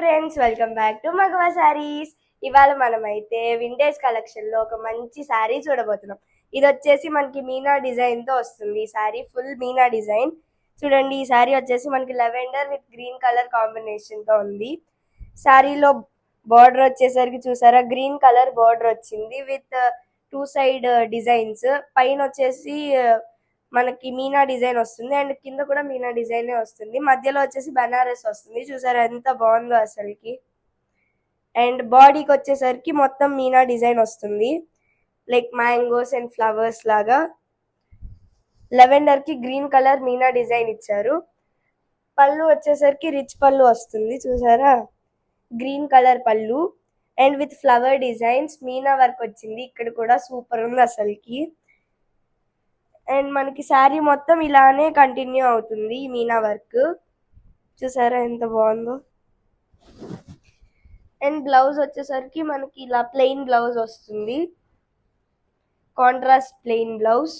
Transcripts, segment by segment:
Friends, welcome back to మగవా శారీస్. ఇవాళ మనమైతే వింటేజ్ కలెక్షన్ లో ఒక మంచి శారీ చూడబోతున్నాం. ఇది వచ్చేసి మనకి మీనా డిజైన్ తో వస్తుంది. ఈ శారీ ఫుల్ మీనా డిజైన్. చూడండి, ఈ శారీ వచ్చేసి మనకి lavender with green colour combination తో ఉంది. శారీలో బార్డర్ వచ్చేసరికి చూసారా, గ్రీన్ కలర్ బార్డర్ వచ్చింది విత్ టూ సైడ్ డిజైన్స్. పైన వచ్చేసి మనకి మీనా డిజైన్ వస్తుంది అండ్ కింద కూడా మీనా డిజైన్ వస్తుంది. మధ్యలో వచ్చేసి బనారస్ వస్తుంది. చూసారా ఎంత బాగుందో అసలుకి. అండ్ బాడీకి వచ్చేసరికి మొత్తం మీనా డిజైన్ వస్తుంది, లైక్ మ్యాంగోస్ అండ్ ఫ్లవర్స్ లాగా. లెవెండర్ కి గ్రీన్ కలర్ మీనా డిజైన్ ఇచ్చారు. పళ్ళు వచ్చేసరికి రిచ్ పళ్ళు వస్తుంది. చూసారా, గ్రీన్ కలర్ పళ్ళు and with flower designs, Meena work వచ్చింది. ఇక్కడ కూడా సూపర్ ఉంది అసలుకి. అండ్ మనకి శారీ మొత్తం ఇలానే కంటిన్యూ అవుతుంది ఈ మీనా వర్క్. చూసారా ఎంత బాగుందో. అండ్ బ్లౌజ్ వచ్చేసరికి మనకి ఇలా ప్లెయిన్ బ్లౌజ్ వస్తుంది, కాంట్రాస్ట్ ప్లెయిన్ బ్లౌజ్.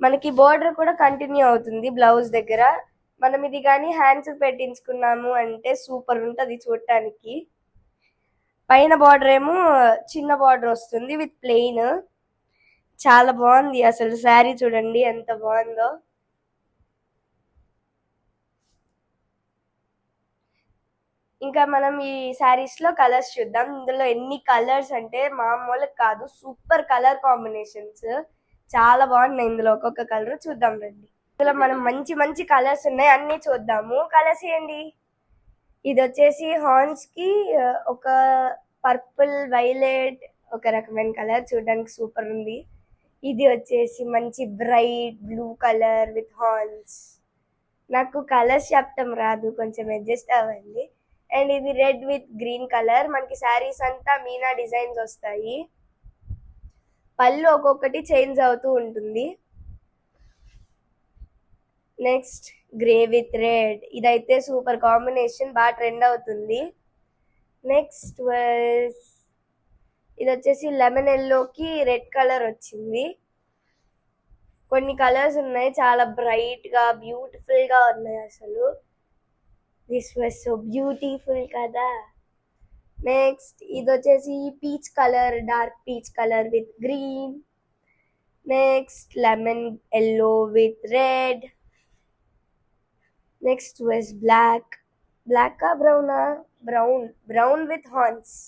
మనకి బోర్డర్ కూడా కంటిన్యూ అవుతుంది బ్లౌజ్ దగ్గర. మనం ఇది కానీ హ్యాండ్స్ పెట్టించుకున్నాము అంటే సూపర్ ఉంటుంది చూడటానికి. పైన బార్డర్ ఏమో చిన్న బార్డర్ వస్తుంది విత్ ప్లెయిన్. చాలా బాగుంది అసలు శారీ. చూడండి ఎంత బాగుందో. ఇంకా మనం ఈ శారీస్ లో కలర్స్ చూద్దాం. ఇందులో ఎన్ని కలర్స్ అంటే మామూలు కాదు, సూపర్ కలర్ కాంబినేషన్స్. చాలా బాగున్నాయి ఇందులో ఒక్కొక్క కలర్. చూద్దాం రండి. ఇందులో మనం మంచి మంచి కలర్స్ ఉన్నాయి, అన్ని చూద్దాము. కలర్స్ ఏంటి? ఇది వచ్చేసి హార్న్స్ కి ఒక పర్పుల్ వైలెట్ ఒక రకమైన కలర్, చూడడానికి సూపర్ ఉంది. ఇది వచ్చేసి మంచి bright blue colour with horns. నాకు కలర్స్ చెప్పటం రాదు, కొంచెం అడ్జస్ట్ అవ్వండి. అండ్ ఇది రెడ్ విత్ గ్రీన్ కలర్. మనకి శారీస్ అంతా మీనా డిజైన్స్ వస్తాయి. పళ్ళు ఒక్కొక్కటి చేంజ్ అవుతూ ఉంటుంది. Next grey with red. ఇదైతే సూపర్ కాంబినేషన్, బాగా ట్రెండ్ అవుతుంది. నెక్స్ట్ ఇది వచ్చేసి లెమన్ ఎల్లోకి రెడ్ కలర్ వచ్చింది. కొన్ని కలర్స్ ఉన్నాయి, చాలా బ్రైట్ గా బ్యూటిఫుల్ గా ఉన్నాయి అసలు. దిస్ వాజ్ సో బ్యూటిఫుల్ కదా. నెక్స్ట్ ఇది వచ్చేసి peach colour, dark peach colour with green. Next lemon yellow with red. Next was black. Black బ్రౌనా? Brown with horns.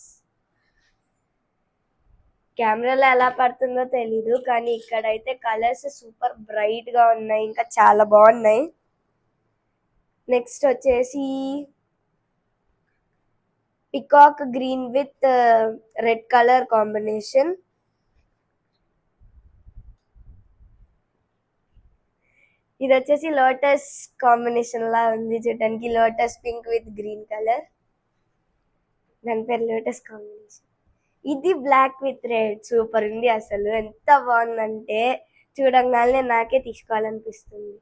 కెమెరాలో ఎలా పడుతుందో తెలీదు, కానీ ఇక్కడైతే కలర్స్ సూపర్ బ్రైట్ గా ఉన్నాయి, ఇంకా చాలా బాగున్నాయి. నెక్స్ట్ వచ్చేసి peacock green with red colour combination. ఇది వచ్చేసి లోటస్ కాంబినేషన్ లా ఉంది చూడటానికి, lotus pink with green colour. దాని పేరు లోటస్ కాంబినేషన్. ఇది బ్లాక్ విత్ రెడ్. సూపర్ ఉంది అసలు, ఎంత బాగుందంటే చూడంగానే నాకే తీసుకోవాలనిపిస్తుంది.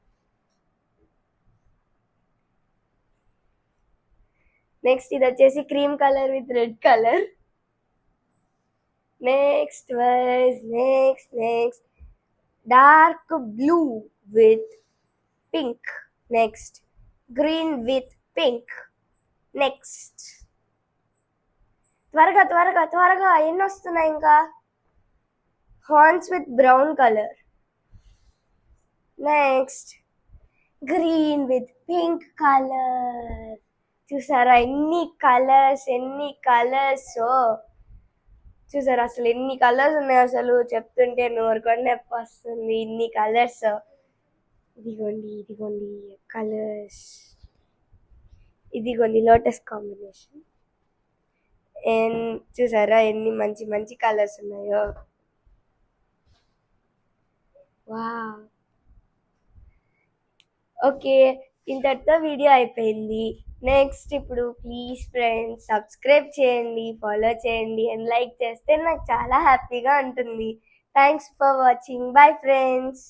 నెక్స్ట్ ఇది వచ్చేసి cream colour with red colour. Next dark blue with pink. Next green with pink. Next త్వరగా త్వరగా త్వరగా ఎన్ని వస్తున్నాయి ఇంకా. Horns with brown colour. Next green with pink colour. చూసారా ఎన్ని కలర్స్. చూసారా అసలు ఎన్ని కలర్స్ ఉన్నాయి, అసలు చెప్తుంటే నోరు కూడా నొప్పి వస్తుంది, ఇన్ని కలర్స్. ఇదిగోండి కలర్స్. ఇదిగోండి లోటస్ కాంబినేషన్. అండ్ చూసారా ఎన్ని మంచి మంచి కలర్స్ ఉన్నాయో. వావ్. ఓకే, ఇంతటితో వీడియో అయిపోయింది. నెక్స్ట్ ఇప్పుడు ప్లీజ్ ఫ్రెండ్స్ సబ్స్క్రైబ్ చేయండి, ఫాలో చేయండి అండ్ లైక్ చేస్తే నాకు చాలా హ్యాపీగా ఉంటుంది. Thanks for watching. Bye friends.